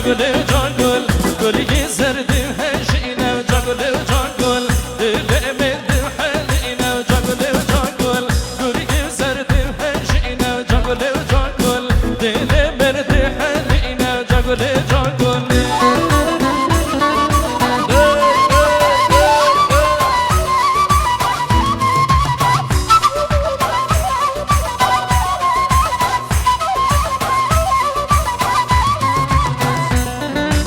جنگل جنگل گلی زردی هشینه جنگل جنگل دل من حلینه جنگل جنگل گلی زردی هشینه جنگل جنگل دل من حلینه جنگل جنگل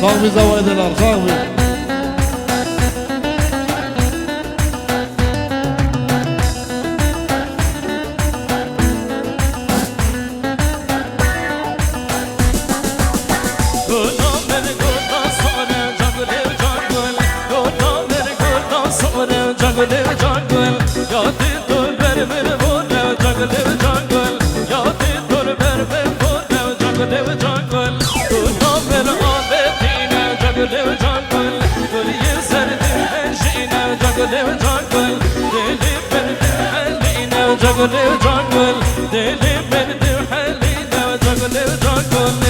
صاحبي زوايد الأرض صاحبي جنگل جنگل دلی بردی حلینا جنگل جنگل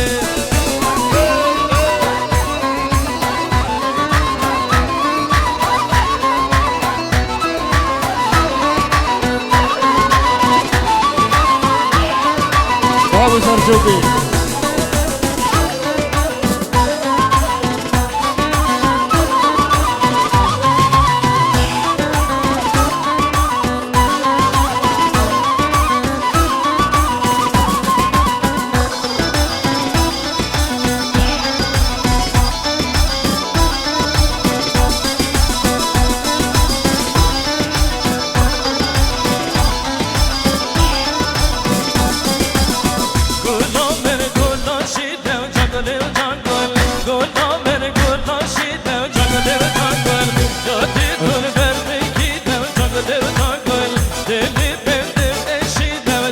صاحبي سرجوبي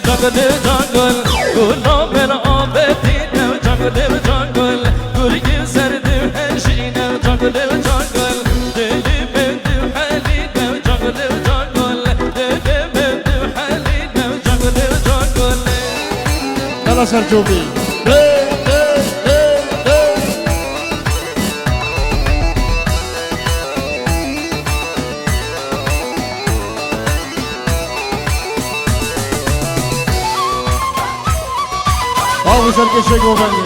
جنگل جنگل گلا من آبتینه جنگل جنگل گلی زردی هشینه جنگل جنگل دلی بندی حلینه جنگل جنگل دلی بندی حلینه جنگل جنگل يلا سرجوبي صاحبي سركشي قوباني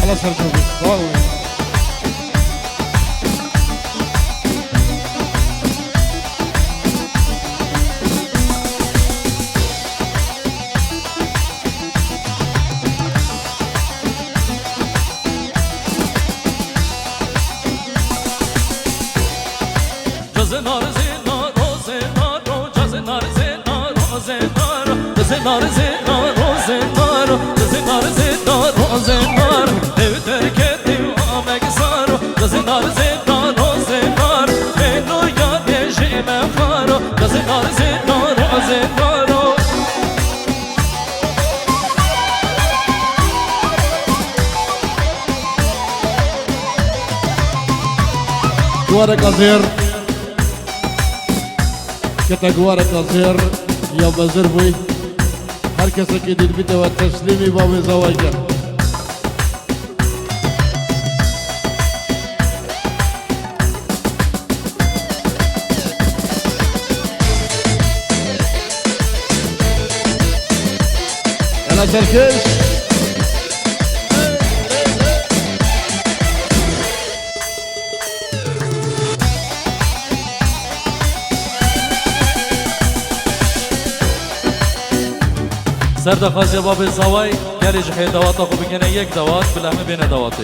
خلاص سرجوبي صاحبي زنار زنار زنار زنار زنار زنار زنار زنار زنار زنار زنار زنار devter kedim ameksar زنار زنار زنار منو یاد جیم خارو زنار زنار زنار جوارك أزير كتا جوارك أزير يا بزربي هركس جديد بيته والتسليمي باب زواجه يلا سركش سرد خواست باب زوای گلی جحی دوات خوب بگنه یک دوات بلحمه بین دواتی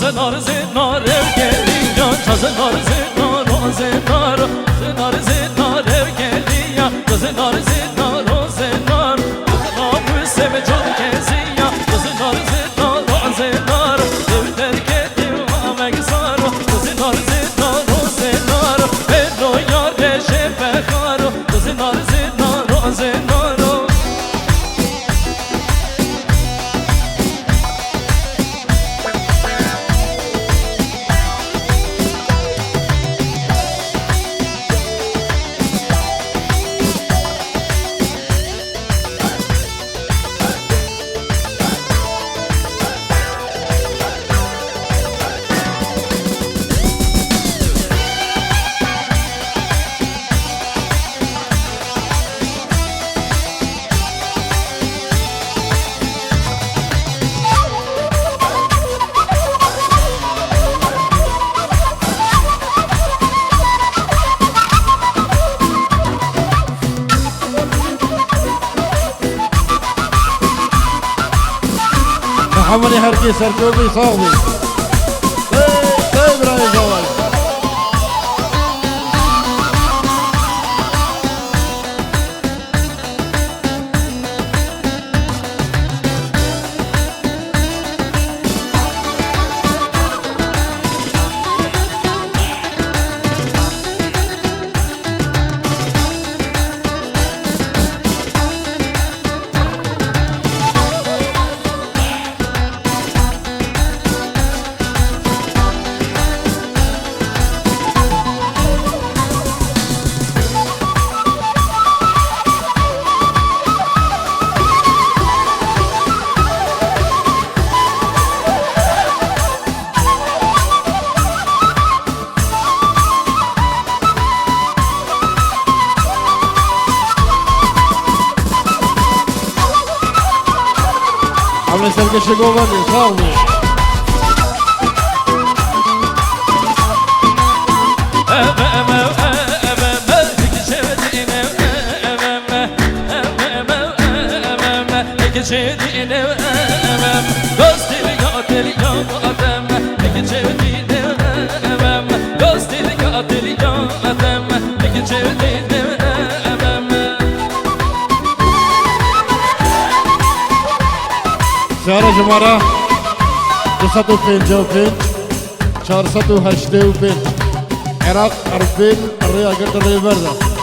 زنار زنار گلیا زنار زنار زنار زنار زنار گلیا زنار زنار زنار زنار سم جون کزیا زنار زنار زنار دل کدی و مگزار زنار زنار زنار بلو یار شفقار زنار زنار زنار محمد هركي سركوبي صاغبي طيب راي جوال عمل سركش جوالي صاغبي سعر جمارة 255 485 عراق أربيل الرياض قلت الرياض بردة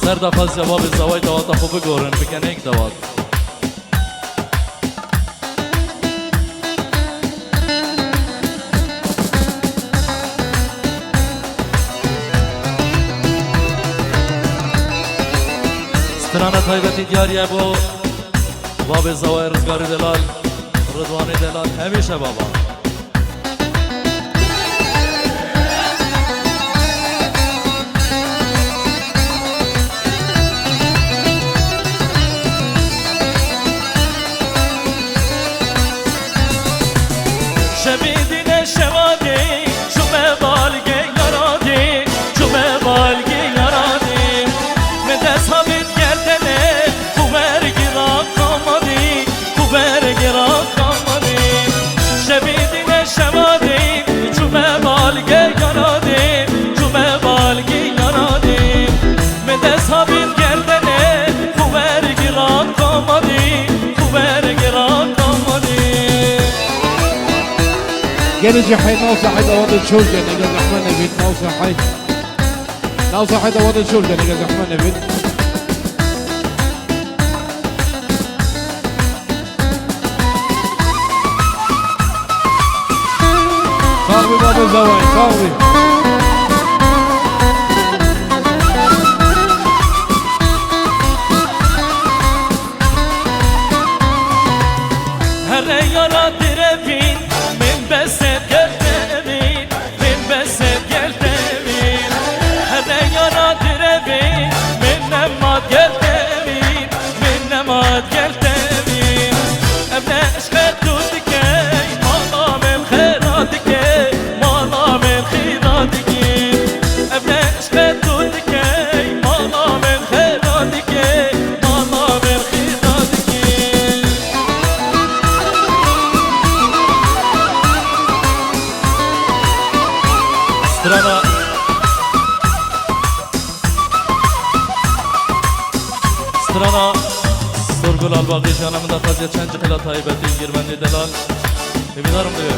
سر دفعه جواب زوای دوات خوب بگورن بکن ایک دوات سترانه تایبتی دیاریه بو باب زوای رزگاری دلال رضوانی دلال همیشه بابا شبیدین شوادی شما بالگی یارادی شما بالگی یارادی من دست همین گردنه کوبرگی را کامادی کوبرگی را کامادی شبیدین شوادی شما بالگی یارادی شما بالگی یارادی من دست همین گردنه کوبرگی را کامادی کوبرگی را کامادی جرجي حي ناصح حيدا وضع شورجة نجا زحمة نبيت ناصح حيدا وضع شورجة نجا زحمة نبيت صاحبي بابا الزواي صاحبي هر یارا دربین من بسد گلتمین من بسد گلتمین هر یارا دربین من نماد گلتمین من نماد گلتمین ابن عشق دودکی مالا من خیراتکی مالا من خیراتکی ابن عشق دودکی مالا من خیراتکی مالا من خیراتکی Strana Strana Sorgul al-Baghi canımda taziyet çenci hila tayyibeti girmendi delal Eminarım diyor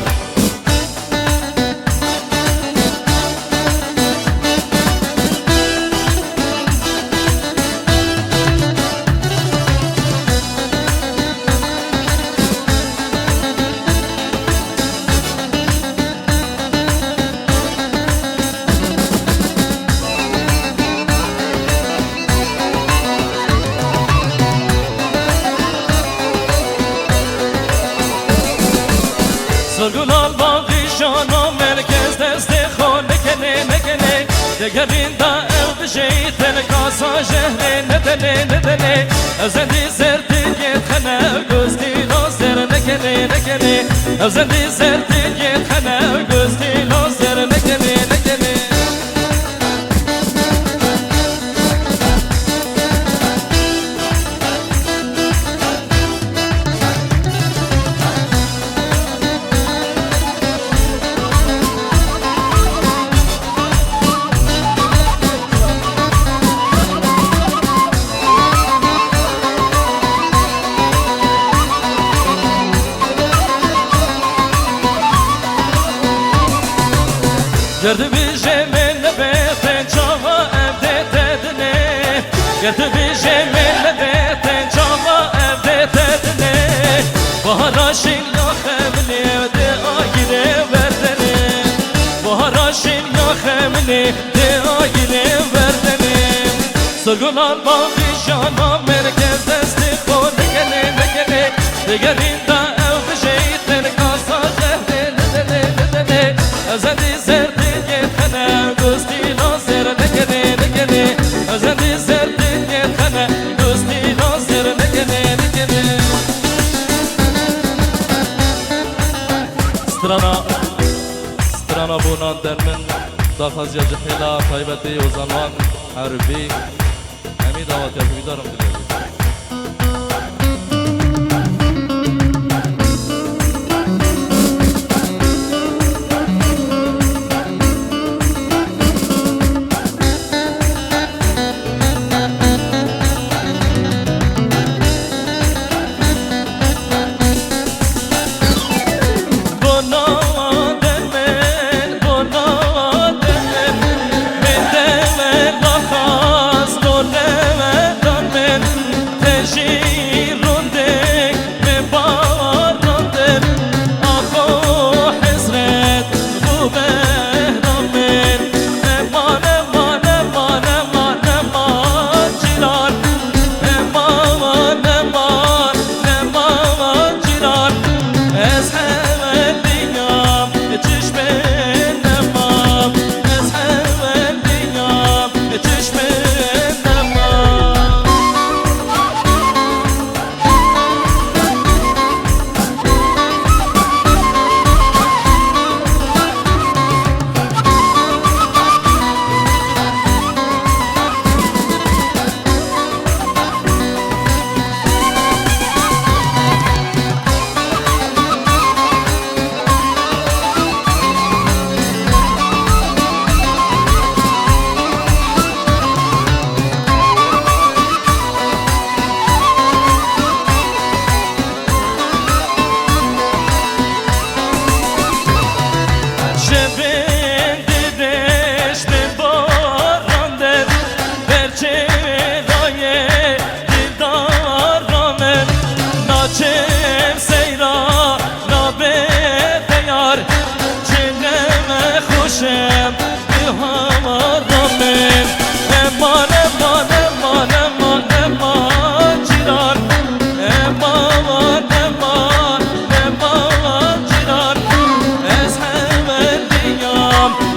Sorgul al-Baghi canım merkez deste khon nekene Degerinde ev dişeyten kasa jehre nedene Evzendi zertin yetkhane gözdi lazer nekene Evzendi zertin yetkhane gözdi lazer nekene Gerdi bir jemenle beten çava evde tedine Gerdi bir jemenle beten çava evde tedine Baharaşin ya xemli de agire verdene Baharaşin ya xemli de agire verdene Sorgun al-Baghi jana merkez desti khon nekene Degerinde evde şeyten kasa zehre nedene Ezedi zerdi Gözdi lazer nekene Özedi zerdin yetkhane Gözdi lazer nekene Strana bunan dermin Dakhaz ya cihila taybeti o zaman harbi Hemi davat yapıbidarım dilerim Done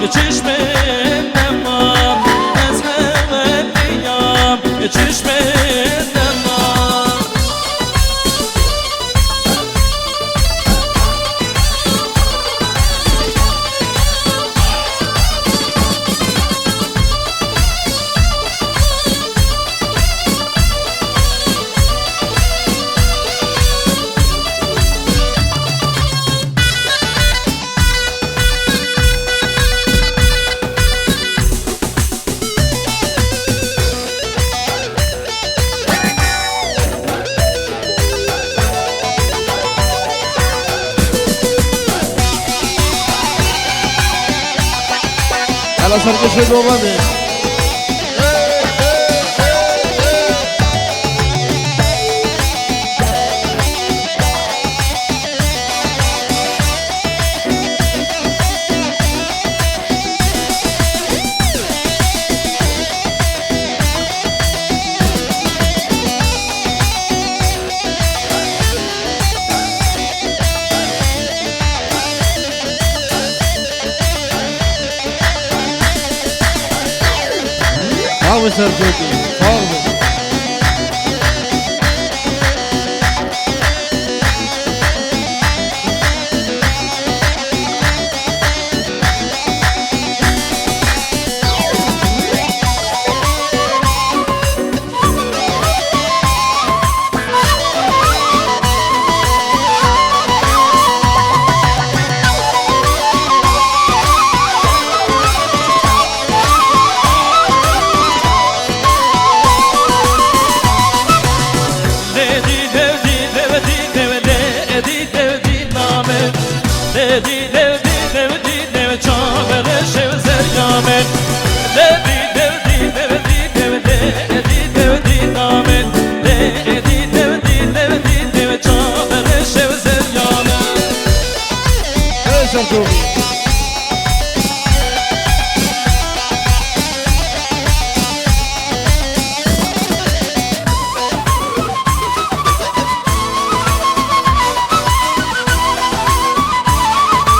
چشم نمام از همه نیام چشم نمام حالا سرکش گوبنده Salve, Sergiuti, salve.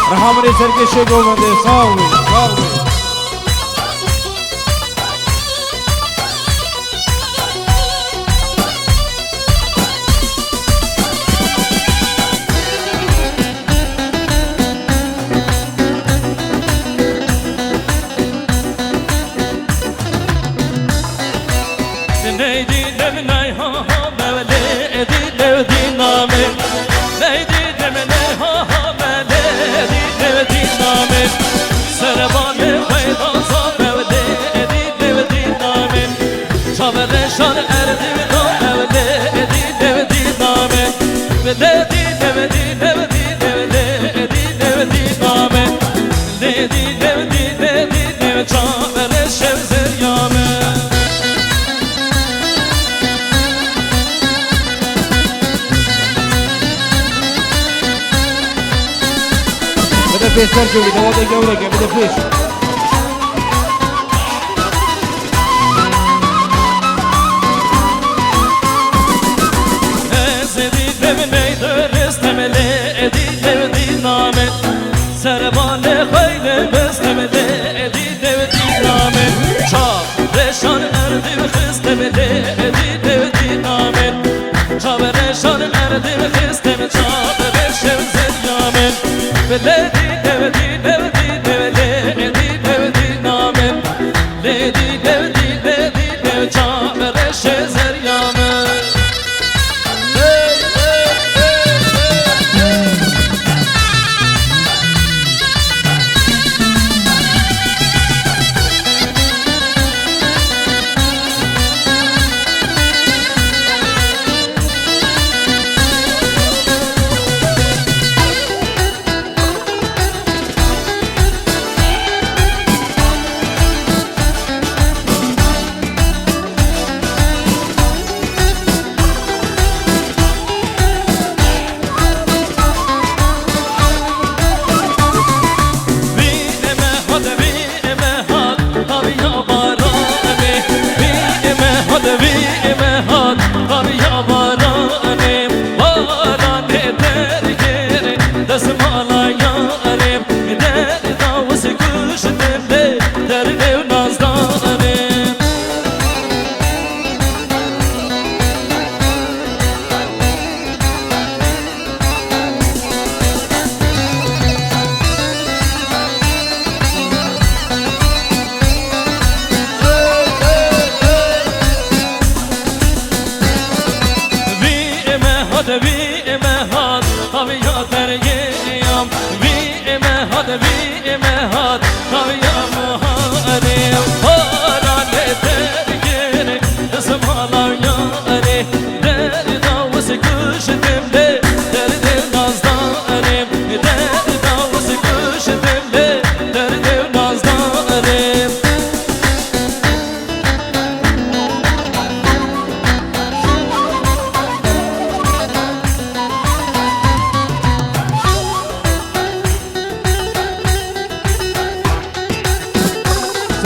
Rahamani Sergey Govande, salve, salve. Fish, Sergio, the water go again with the fish. تاویا درگیم بی مهاد بی مهاد تاویا مهاریم بارانه درگیر اسمالا یاره درد آوز کشتم به درد نازداریم درد آوز کشتم به درد نازداریم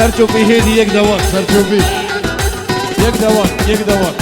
سرچوبی هیدی یک دوان سرچوبی یک دوان